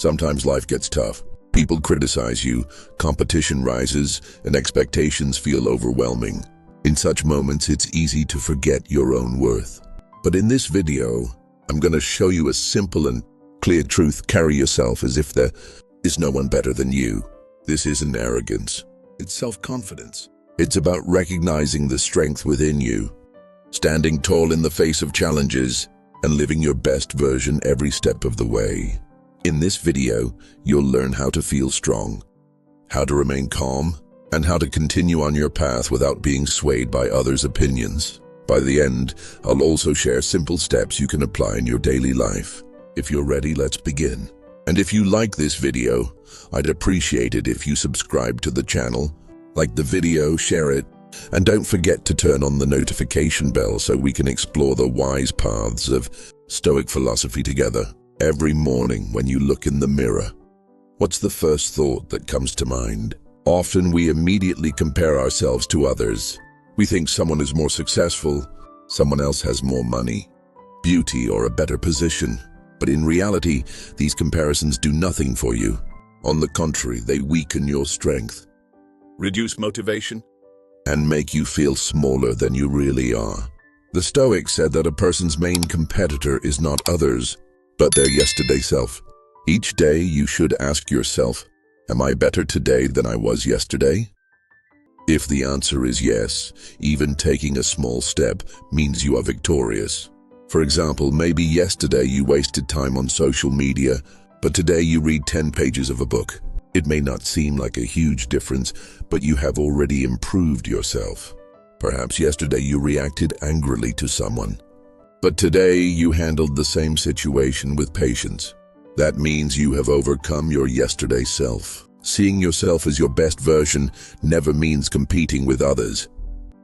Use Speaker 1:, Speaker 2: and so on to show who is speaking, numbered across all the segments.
Speaker 1: Sometimes life gets tough. People criticize you, competition rises, and expectations feel overwhelming. In such moments, it's easy to forget your own worth. But in this video, I'm going to show you a simple and clear truth. Carry yourself as if there is no one better than you. This isn't arrogance. It's self-confidence. It's about recognizing the strength within you, standing tall in the face of challenges, and living your best version every step of the way. In this video, you'll learn how to feel strong, how to remain calm, and how to continue on your path without being swayed by others' opinions. By the end, I'll also share simple steps you can apply in your daily life. If you're ready, let's begin. And if you like this video, I'd appreciate it if you subscribe to the channel, like the video, share it, and don't forget to turn on the notification bell so we can explore the wise paths of Stoic philosophy together. Every morning when you look in the mirror, what's the first thought that comes to mind? Often we immediately compare ourselves to others. We think someone is more successful, someone else has more money, beauty, or a better position. But in reality, these comparisons do nothing for you. On the contrary, they weaken your strength, reduce motivation, and make you feel smaller than you really are. The Stoics said that a person's main competitor is not others, but their yesterday self. Each day you should ask yourself, am I better today than I was yesterday? If the answer is yes, even taking a small step means you are victorious. For example, maybe yesterday you wasted time on social media, but today you read 10 pages of a book. It may not seem like a huge difference, but you have already improved yourself. Perhaps yesterday you reacted angrily to someone, but today you handled the same situation with patience. That means you have overcome your yesterday self. Seeing yourself as your best version never means competing with others,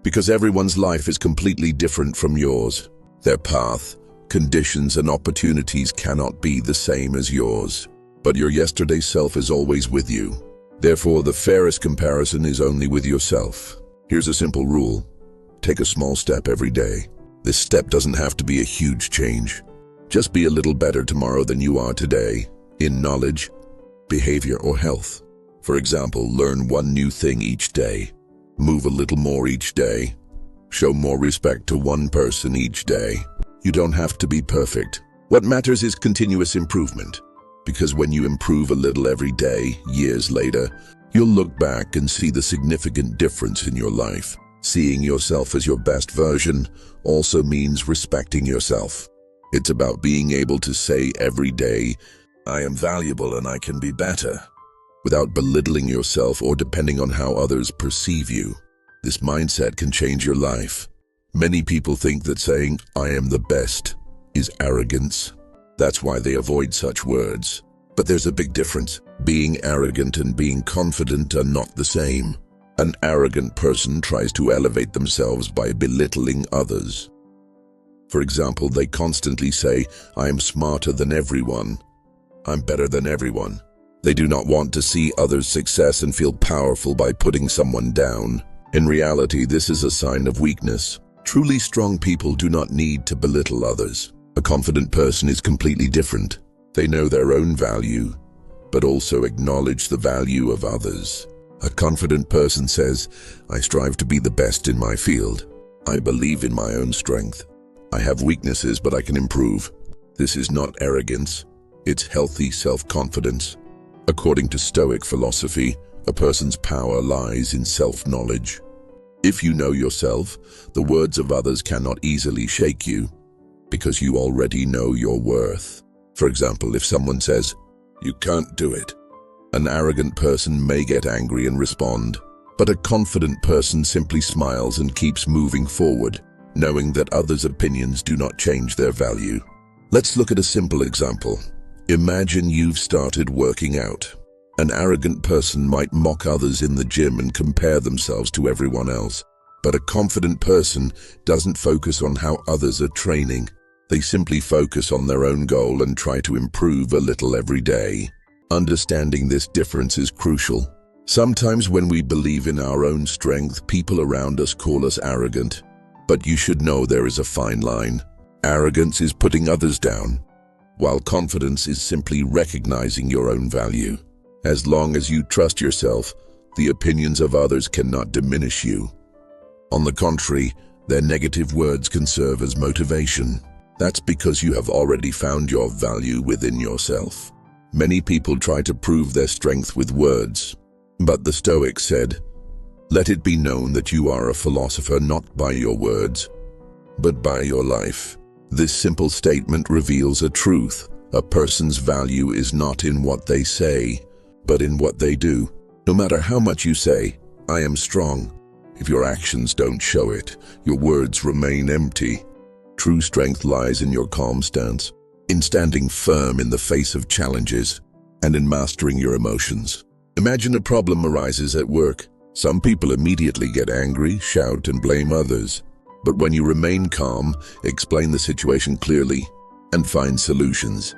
Speaker 1: because everyone's life is completely different from yours. Their path, conditions, and opportunities cannot be the same as yours. But your yesterday self is always with you. Therefore, the fairest comparison is only with yourself. Here's a simple rule. Take a small step every day. This step doesn't have to be a huge change. Just be a little better tomorrow than you are today, in knowledge, behavior, or health. For example, learn one new thing each day. Move a little more each day. Show more respect to one person each day. You don't have to be perfect. What matters is continuous improvement. Because when you improve a little every day, years later, you'll look back and see the significant difference in your life. Seeing yourself as your best version also means respecting yourself. It's about being able to say every day, I am valuable and I can be better, without belittling yourself or depending on how others perceive you. This mindset can change your life. Many people think that saying, I am the best, is arrogance. That's why they avoid such words. But there's a big difference. Being arrogant and being confident are not the same. An arrogant person tries to elevate themselves by belittling others. For example, they constantly say, I am smarter than everyone. I'm better than everyone. They do not want to see others' success and feel powerful by putting someone down. In reality, this is a sign of weakness. Truly strong people do not need to belittle others. A confident person is completely different. They know their own value, but also acknowledge the value of others. A confident person says, I strive to be the best in my field. I believe in my own strength. I have weaknesses, but I can improve. This is not arrogance. It's healthy self-confidence. According to Stoic philosophy, a person's power lies in self-knowledge. If you know yourself, the words of others cannot easily shake you, because you already know your worth. For example, if someone says, you can't do it, an arrogant person may get angry and respond, but a confident person simply smiles and keeps moving forward, knowing that others' opinions do not change their value. Let's look at a simple example. Imagine you've started working out. An arrogant person might mock others in the gym and compare themselves to everyone else. But a confident person doesn't focus on how others are training. They simply focus on their own goal and try to improve a little every day. Understanding this difference is crucial. Sometimes when we believe in our own strength, people around us call us arrogant. But you should know there is a fine line. Arrogance is putting others down, while confidence is simply recognizing your own value. As long as you trust yourself, the opinions of others cannot diminish you. On the contrary, their negative words can serve as motivation. That's because you have already found your value within yourself. Many people try to prove their strength with words, but the Stoics said, "Let it be known that you are a philosopher not by your words, but by your life." This simple statement reveals a truth. A person's value is not in what they say, but in what they do. No matter how much you say, "I am strong," if your actions don't show it, your words remain empty. True strength lies in your calm stance, in standing firm in the face of challenges, and in mastering your emotions. Imagine a problem arises at work. Some people immediately get angry, shout, and blame others. But when you remain calm, explain the situation clearly, and find solutions,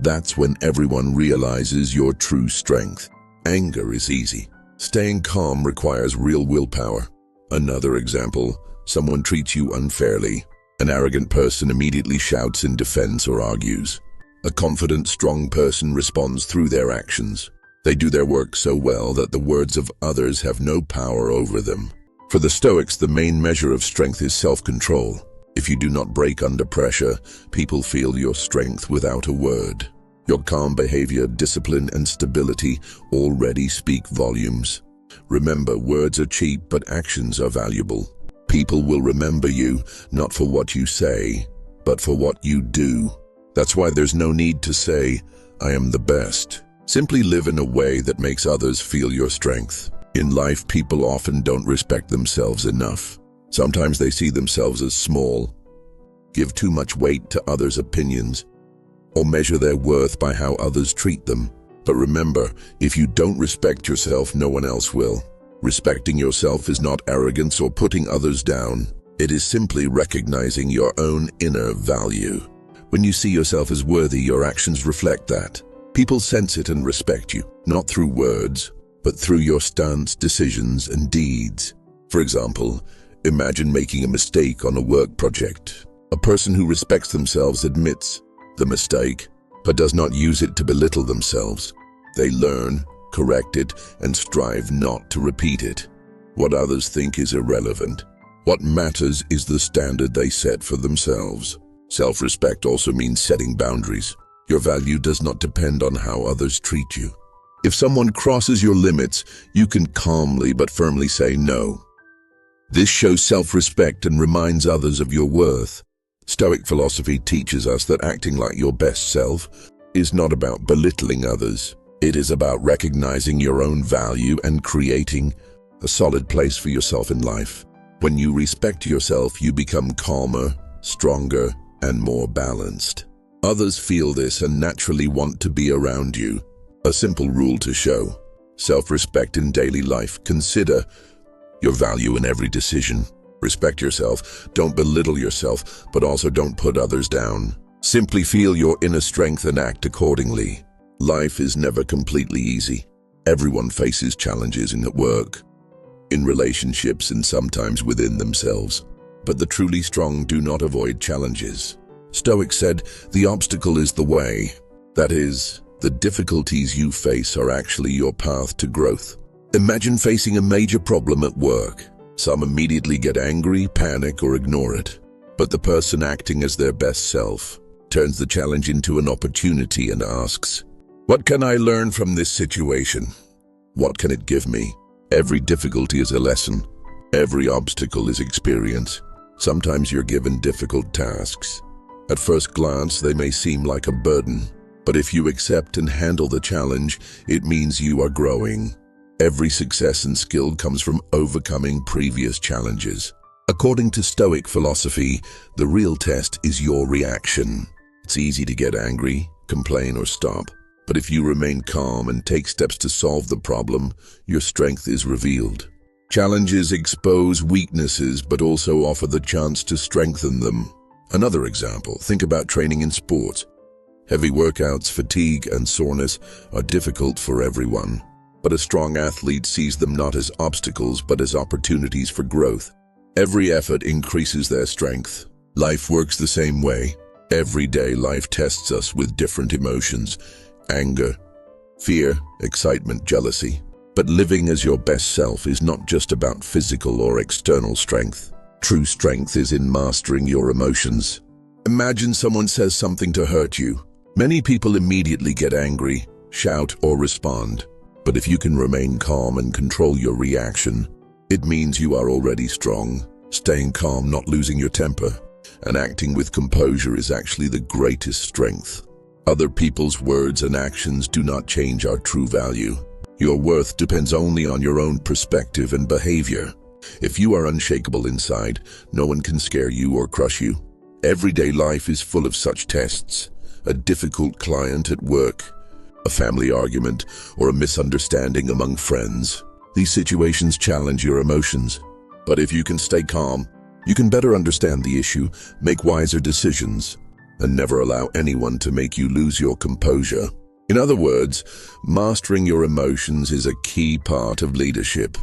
Speaker 1: that's when everyone realizes your true strength. Anger is easy. Staying calm requires real willpower. Another example, someone treats you unfairly. An arrogant person immediately shouts in defense or argues. A confident, strong person responds through their actions. They do their work so well that the words of others have no power over them. For the Stoics, the main measure of strength is self-control. If you do not break under pressure, people feel your strength without a word. Your calm behavior, discipline, and stability already speak volumes. Remember, words are cheap, but actions are valuable. People will remember you, not for what you say, but for what you do. That's why there's no need to say, "I am the best." Simply live in a way that makes others feel your strength. In life, people often don't respect themselves enough. Sometimes they see themselves as small, give too much weight to others' opinions, or measure their worth by how others treat them. But remember, if you don't respect yourself, no one else will. Respecting yourself is not arrogance or putting others down. It is simply recognizing your own inner value. When you see yourself as worthy, your actions reflect that. People sense it and respect you, not through words, but through your stance, decisions, and deeds. For example, imagine making a mistake on a work project. A person who respects themselves admits the mistake, but does not use it to belittle themselves. They learn, correct it, and strive not to repeat it. What others think is irrelevant. What matters is the standard they set for themselves. Self-respect also means setting boundaries. Your value does not depend on how others treat you. If someone crosses your limits, you can calmly but firmly say no. This shows self-respect and reminds others of your worth. Stoic philosophy teaches us that acting like your best self is not about belittling others. It is about recognizing your own value and creating a solid place for yourself in life. When you respect yourself, you become calmer, stronger, and more balanced. Others feel this and naturally want to be around you. A simple rule to show self-respect in daily life: consider your value in every decision. Respect yourself, don't belittle yourself, but also don't put others down. Simply feel your inner strength and act accordingly. Life is never completely easy. Everyone faces challenges at work, in relationships, and sometimes within themselves. But the truly strong do not avoid challenges. Stoics said, "The obstacle is the way." That is, the difficulties you face are actually your path to growth. Imagine facing a major problem at work. Some immediately get angry, panic, or ignore it. But the person acting as their best self turns the challenge into an opportunity and asks, "What can I learn from this situation? What can it give me?" Every difficulty is a lesson. Every obstacle is experience. Sometimes you're given difficult tasks. At first glance, they may seem like a burden. But if you accept and handle the challenge, it means you are growing. Every success and skill comes from overcoming previous challenges. According to Stoic philosophy, the real test is your reaction. It's easy to get angry, complain, or stop. But if you remain calm and take steps to solve the problem, your strength is revealed. Challenges expose weaknesses, but also offer the chance to strengthen them. Another example, think about training in sports. Heavy workouts, fatigue, and soreness are difficult for everyone. But a strong athlete sees them not as obstacles, but as opportunities for growth. Every effort increases their strength. Life works the same way. Everyday life tests us with different emotions: anger, fear, excitement, jealousy. But living as your best self is not just about physical or external strength. True strength is in mastering your emotions. Imagine someone says something to hurt you. Many people immediately get angry, shout, or respond. But if you can remain calm and control your reaction, it means you are already strong. Staying calm, not losing your temper, and acting with composure is actually the greatest strength. Other people's words and actions do not change our true value. Your worth depends only on your own perspective and behavior. If you are unshakable inside, no one can scare you or crush you. Everyday life is full of such tests: a difficult client at work, a family argument, or a misunderstanding among friends. These situations challenge your emotions. But if you can stay calm, you can better understand the issue, make wiser decisions, and never allow anyone to make you lose your composure. In other words, mastering your emotions is a key part of leadership.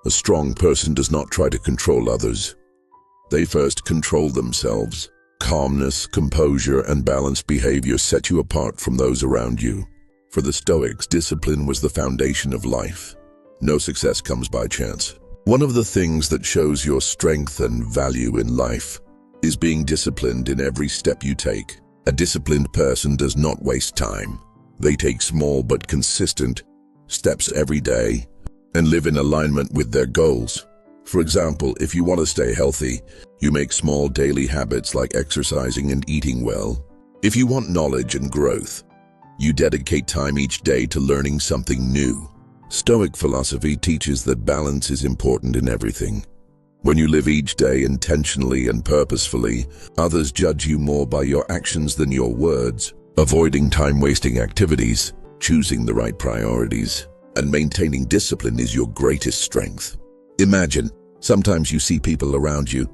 Speaker 1: A strong person does not try to control others. They first control themselves. Calmness, composure, and balanced behavior set you apart from those around you. For the Stoics, discipline was the foundation of life. No success comes by chance. One of the things that shows your strength and value in life is being disciplined in every step you take. A disciplined person does not waste time. They take small but consistent steps every day and live in alignment with their goals. For example, if you want to stay healthy, you make small daily habits like exercising and eating well. If you want knowledge and growth, you dedicate time each day to learning something new. Stoic philosophy teaches that balance is important in everything. When you live each day intentionally and purposefully, others judge you more by your actions than your words. Avoiding time-wasting activities, choosing the right priorities, and maintaining discipline is your greatest strength. Imagine, sometimes you see people around you,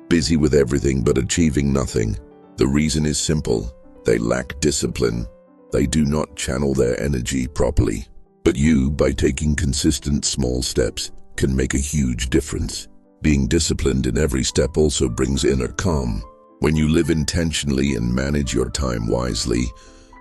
Speaker 1: busy with everything but achieving nothing. The reason is simple: they lack discipline. They do not channel their energy properly. But you, by taking consistent small steps, can make a huge difference. Being disciplined in every step also brings inner calm. When you live intentionally and manage your time wisely,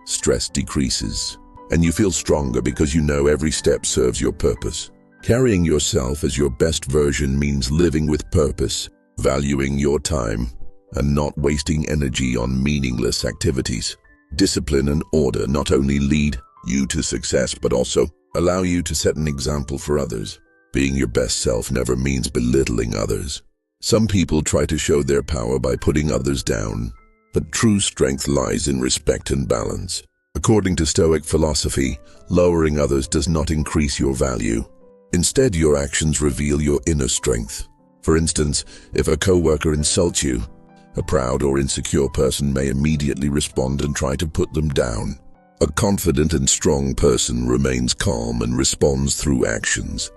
Speaker 1: stress decreases, and you feel stronger because you know every step serves your purpose. Carrying yourself as your best version means living with purpose, valuing your time, and not wasting energy on meaningless activities. Discipline and order not only lead you to success, but also allow you to set an example for others. Being your best self never means belittling others. Some people try to show their power by putting others down, but true strength lies in respect and balance. According to Stoic philosophy, lowering others does not increase your value. Instead, your actions reveal your inner strength. For instance, if a coworker insults you, a proud or insecure person may immediately respond and try to put them down. A confident and strong person remains calm and responds through actions,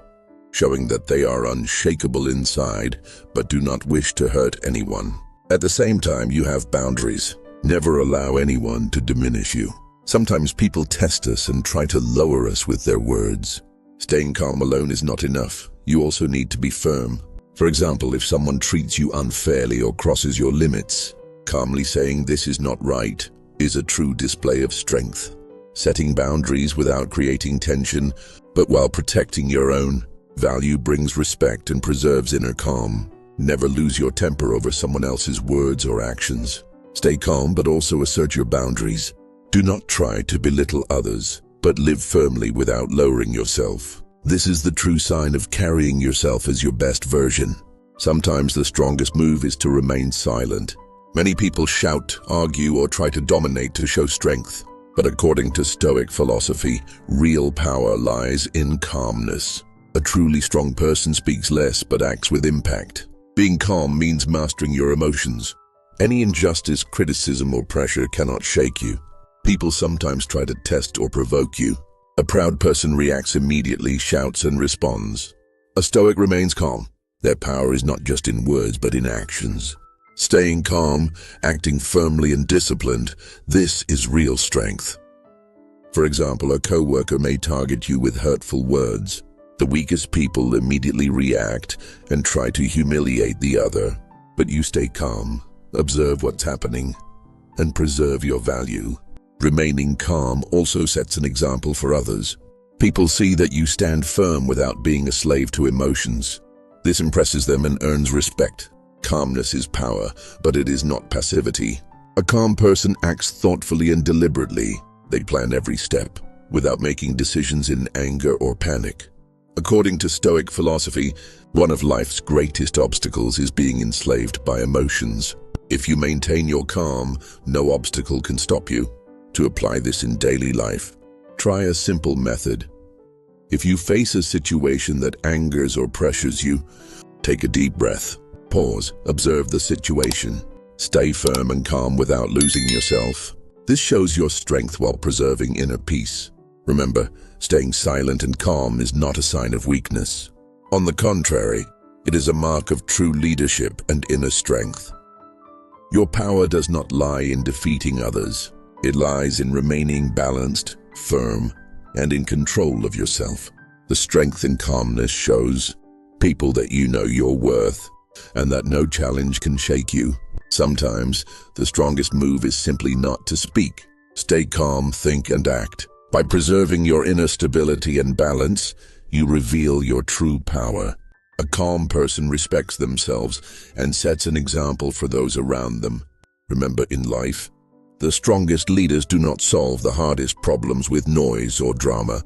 Speaker 1: showing that they are unshakable inside but do not wish to hurt anyone. At the same time, you have boundaries. Never allow anyone to diminish you. Sometimes people test us and try to lower us with their words. Staying calm alone is not enough. You also need to be firm. For example, if someone treats you unfairly or crosses your limits, calmly saying "this is not right" is a true display of strength. Setting boundaries without creating tension, but while protecting your own value, brings respect and preserves inner calm. Never lose your temper over someone else's words or actions. Stay calm, but also assert your boundaries. Do not try to belittle others, but live firmly without lowering yourself. This is the true sign of carrying yourself as your best version. Sometimes the strongest move is to remain silent. Many people shout, argue, or try to dominate to show strength. But according to Stoic philosophy, real power lies in calmness. A truly strong person speaks less but acts with impact. Being calm means mastering your emotions. Any injustice, criticism, or pressure cannot shake you. People sometimes try to test or provoke you. A proud person reacts immediately, shouts, and responds. A Stoic remains calm. Their power is not just in words but in actions. Staying calm, acting firmly and disciplined, this is real strength. For example, a coworker may target you with hurtful words. The weakest people immediately react and try to humiliate the other. But you stay calm, observe what's happening, and preserve your value. Remaining calm also sets an example for others. People see that you stand firm without being a slave to emotions. This impresses them and earns respect. Calmness is power, but it is not passivity. A calm person acts thoughtfully and deliberately. They plan every step, without making decisions in anger or panic. According to Stoic philosophy, one of life's greatest obstacles is being enslaved by emotions. If you maintain your calm, no obstacle can stop you. To apply this in daily life, try a simple method. If you face a situation that angers or pressures you, take a deep breath. Pause, observe the situation. Stay firm and calm without losing yourself. This shows your strength while preserving inner peace. Remember, staying silent and calm is not a sign of weakness. On the contrary, it is a mark of true leadership and inner strength. Your power does not lie in defeating others. It lies in remaining balanced, firm, and in control of yourself. The strength and calmness shows people that you know your worth and that no challenge can shake you. Sometimes, the strongest move is simply not to speak. Stay calm, think, and act. By preserving your inner stability and balance, you reveal your true power. A calm person respects themselves and sets an example for those around them. Remember, in life, the strongest leaders do not solve the hardest problems with noise or drama.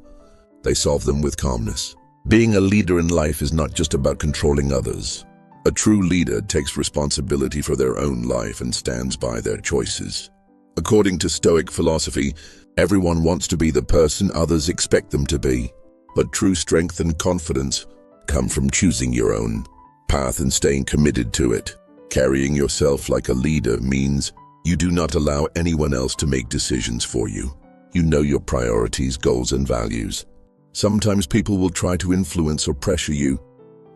Speaker 1: They solve them with calmness. Being a leader in life is not just about controlling others. A true leader takes responsibility for their own life and stands by their choices. According to Stoic philosophy, everyone wants to be the person others expect them to be. But true strength and confidence come from choosing your own path and staying committed to it. Carrying yourself like a leader means you do not allow anyone else to make decisions for you. You know your priorities, goals, and values. Sometimes people will try to influence or pressure you,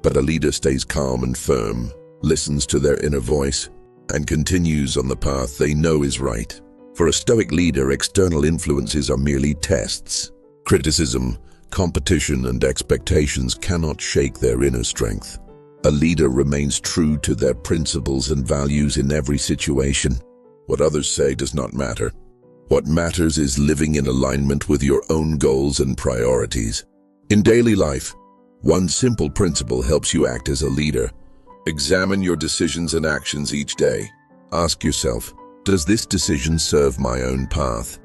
Speaker 1: but a leader stays calm and firm, listens to their inner voice, and continues on the path they know is right. For a Stoic leader, external influences are merely tests. Criticism, competition, and expectations cannot shake their inner strength. A leader remains true to their principles and values in every situation. What others say does not matter. What matters is living in alignment with your own goals and priorities. In daily life, one simple principle helps you act as a leader. Examine your decisions and actions each day. Ask yourself, does this decision serve my own path?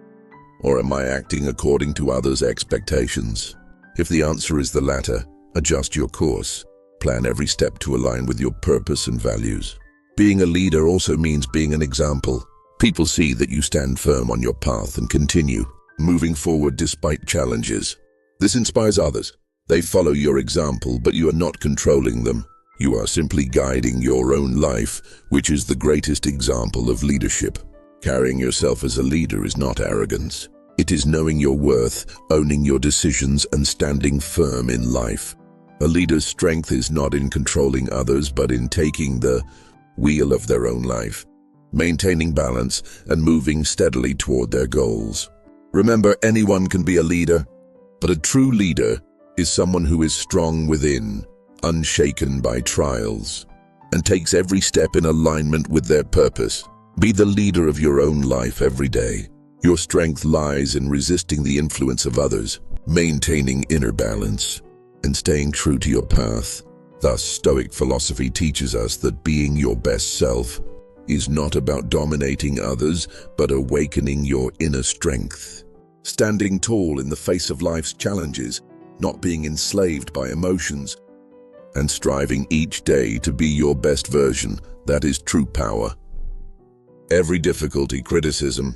Speaker 1: Or am I acting according to others' expectations? If the answer is the latter, adjust your course. Plan every step to align with your purpose and values. Being a leader also means being an example. People see that you stand firm on your path and continue, moving forward despite challenges. This inspires others. They follow your example, but you are not controlling them. You are simply guiding your own life, which is the greatest example of leadership. Carrying yourself as a leader is not arrogance. It is knowing your worth, owning your decisions, and standing firm in life. A leader's strength is not in controlling others, but in taking the wheel of their own life, maintaining balance, and moving steadily toward their goals. Remember, anyone can be a leader, but a true leader is someone who is strong within, unshaken by trials, and takes every step in alignment with their purpose. Be the leader of your own life every day. Your strength lies in resisting the influence of others, maintaining inner balance, and staying true to your path. Thus, Stoic philosophy teaches us that being your best self is not about dominating others, but awakening your inner strength. Standing tall in the face of life's challenges, not being enslaved by emotions, and striving each day to be your best version, that is true power. Every difficulty, criticism,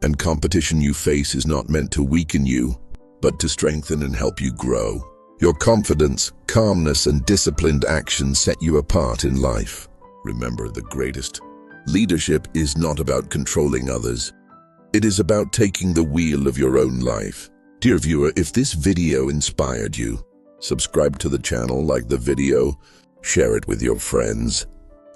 Speaker 1: and competition you face is not meant to weaken you, but to strengthen and help you grow. Your confidence, calmness, and disciplined action set you apart in life. Remember, the greatest leadership is not about controlling others. It is about taking the wheel of your own life. Dear viewer, if this video inspired you, subscribe to the channel, like the video, share it with your friends,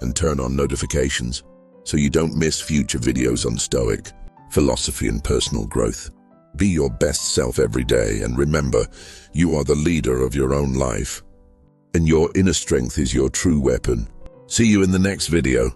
Speaker 1: and turn on notifications so you don't miss future videos on Stoic philosophy and personal growth. Be your best self every day, and remember, you are the leader of your own life, and your inner strength is your true weapon. See you in the next video.